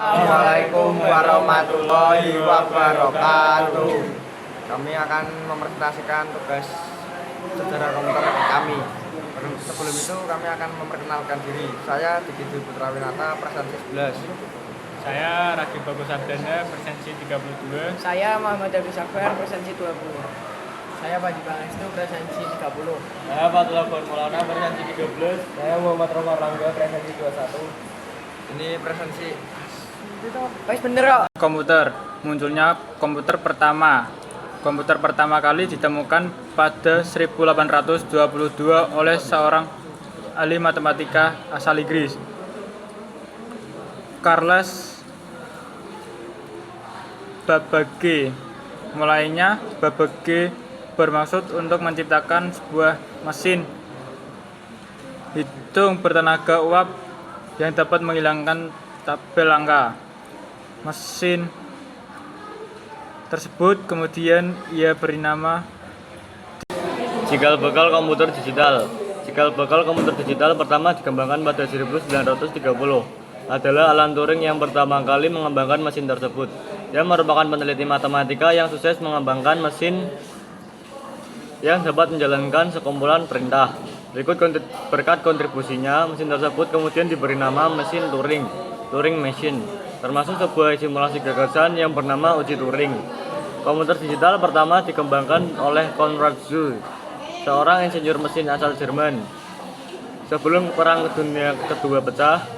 Assalamualaikum warahmatullahi wabarakatuh. Kami akan mempresentasikan tugas sejarah komputer kami. Sebelum itu kami akan memperkenalkan diri. Saya Diki Dwi Putra Winata, presensi 11. Saya Ragib Bagus Ardana, presensi 32. Saya Muhammad Abi Safar, presensi 20. Saya Panji Pangestu, presensi 30. Saya Fatullah Maulana, presensi 13. Saya Muhammad Romar Langga, presensi 21. Ini presensi Guys, bener kok. Komputer. Munculnya komputer pertama. Komputer pertama kali ditemukan pada 1822 oleh seorang ahli matematika asal Inggris, Charles Babbage. Mulainya Babbage bermaksud untuk menciptakan sebuah mesin hitung bertenaga uap yang dapat menghilangkan tabel angka. Mesin tersebut kemudian ia beri nama Cikal bakal komputer digital. Cikal bakal komputer digital pertama dikembangkan pada 1930 adalah Alan Turing yang pertama kali mengembangkan mesin tersebut. Dia merupakan peneliti matematika yang sukses mengembangkan mesin yang dapat menjalankan sekumpulan perintah. Berkat kontribusinya, mesin tersebut kemudian diberi nama mesin Turing, Turing Machine, termasuk sebuah simulasi gagasan yang bernama uji Turing. Komputer digital pertama dikembangkan oleh Konrad Zuse, seorang insinyur mesin asal Jerman. Sebelum Perang Dunia Kedua pecah,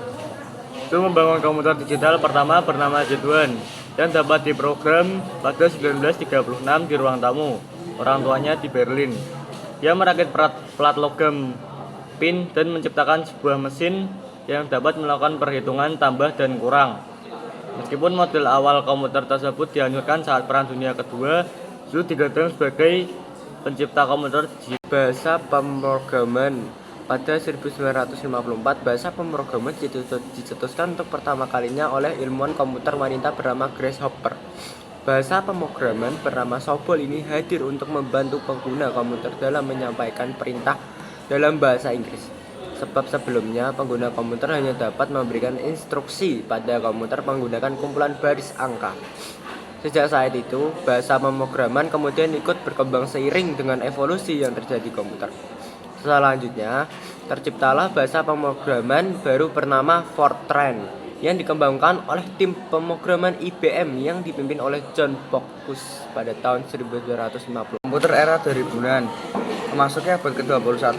Zuse membangun komputer digital pertama bernama Z1 yang dapat diprogram pada 1936 di ruang tamu orang tuanya di Berlin. Dia merakit plat logam pin dan menciptakan sebuah mesin yang dapat melakukan perhitungan tambah dan kurang. Meskipun model awal komputer tersebut dihancurkan saat Perang Dunia Kedua, Zuse digadang sebagai pencipta komputer bahasa pemrograman. Pada 1954, bahasa pemrograman dicetuskan untuk pertama kalinya oleh ilmuwan komputer wanita bernama Grace Hopper. Bahasa pemrograman bernama COBOL ini hadir untuk membantu pengguna komputer dalam menyampaikan perintah dalam bahasa Inggris. Sebab sebelumnya pengguna komputer hanya dapat memberikan instruksi pada komputer menggunakan kumpulan baris angka. Sejak saat itu, bahasa pemrograman kemudian ikut berkembang seiring dengan evolusi yang terjadi di komputer. Selanjutnya, terciptalah bahasa pemrograman baru bernama Fortran yang dikembangkan oleh tim pemrograman IBM yang dipimpin oleh John Bocuse pada tahun 1950. Komputer era 2000-an. Memasuki abad ke-21,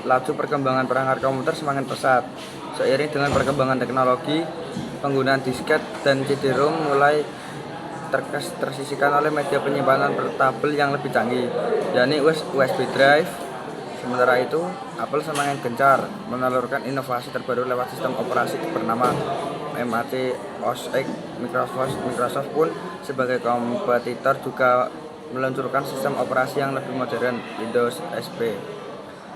laju perkembangan perangkat komputer semakin pesat. Seiring dengan perkembangan teknologi, penggunaan disket dan CD-ROM mulai tersisihkan oleh media penyimpanan portabel yang lebih canggih, yakni USB drive. Sementara itu, Apple semakin gencar menelurkan inovasi terbaru lewat sistem operasi bernama Mac OS X. Microsoft pun sebagai kompetitor juga meluncurkan sistem operasi yang lebih modern, Windows XP.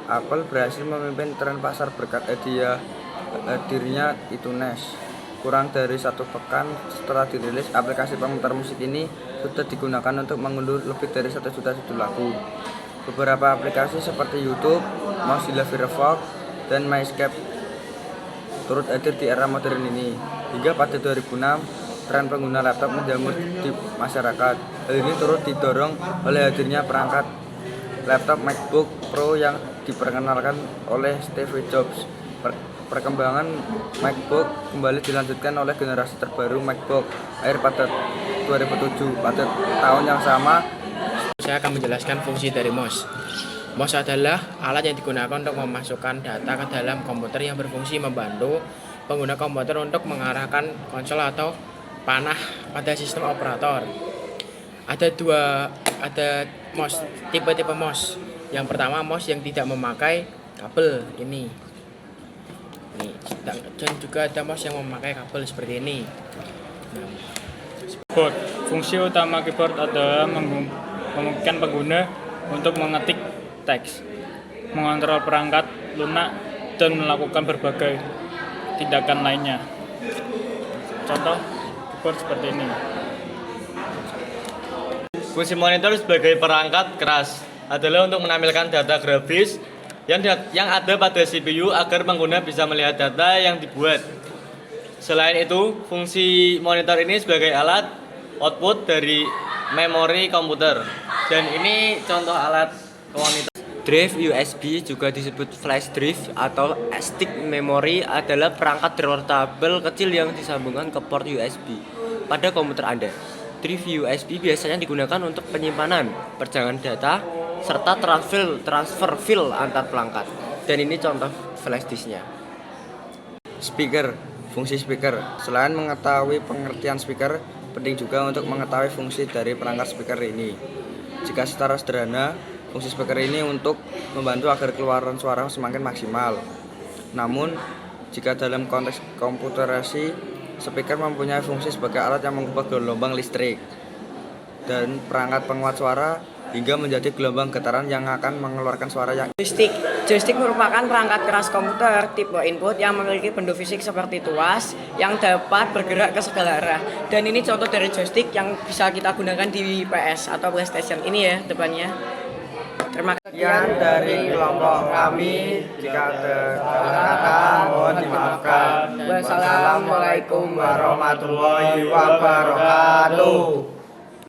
Apple berhasil memimpin tren pasar berkat hadirnya iTunes. Kurang dari 1 pekan setelah dirilis, aplikasi pemutar musik ini sudah digunakan untuk mengunduh lebih dari 1 juta judul lagu. Beberapa aplikasi seperti YouTube, Mozilla Firefox, dan Netscape turut hadir di era modern ini. Hingga pada 2006, tren pengguna laptop menjamur di masyarakat. Hal ini turut didorong oleh hadirnya perangkat laptop MacBook Pro yang diperkenalkan oleh Steve Jobs. Perkembangan MacBook kembali dilanjutkan oleh generasi terbaru MacBook Air pada 2007. Pada tahun yang sama, Saya akan menjelaskan fungsi dari mouse. Mouse adalah alat yang digunakan untuk memasukkan data ke dalam komputer yang berfungsi membantu pengguna komputer untuk mengarahkan konsol atau panah pada sistem operator. Ada mouse, tipe-tipe mouse. Yang pertama, mouse yang tidak memakai kabel ini. Dan juga ada mouse yang memakai kabel seperti ini. keyboard. Fungsi utama keyboard adalah memungkinkan pengguna untuk mengetik teks, mengontrol perangkat lunak, dan melakukan berbagai tindakan lainnya. Contoh keyboard seperti ini. Fungsi monitor sebagai perangkat keras adalah untuk menampilkan data grafis yang ada pada CPU agar pengguna bisa melihat data yang dibuat. Selain itu, fungsi monitor ini sebagai alat output dari memori komputer. Dan ini contoh alat monitor. Drive USB juga disebut flash drive atau stick memory adalah perangkat portable kecil yang disambungkan ke port USB pada komputer Anda. Drive USB biasanya digunakan untuk penyimpanan, perjalanan data, serta transfer file antar perangkat. Dan ini contoh flash disknya. Speaker, fungsi speaker. Selain mengetahui pengertian speaker, penting juga untuk mengetahui fungsi dari perangkat speaker ini. Jika secara sederhana, fungsi speaker ini untuk membantu agar keluaran suara semakin maksimal. Namun, jika dalam konteks komputerasi, speaker mempunyai fungsi sebagai alat yang mengubah gelombang listrik dan perangkat penguat suara hingga menjadi gelombang getaran yang akan mengeluarkan suara yang Joystick merupakan perangkat keras komputer tipe input yang memiliki bentuk fisik seperti tuas yang dapat bergerak ke segala arah. Dan ini contoh dari joystick yang bisa kita gunakan di PS atau PlayStation. Ini ya depannya. Terima kasih. Sekian dari kelompok kami. Jika ada kata mohon dimaafkan. Wassalamualaikum warahmatullahi wabarakatuh.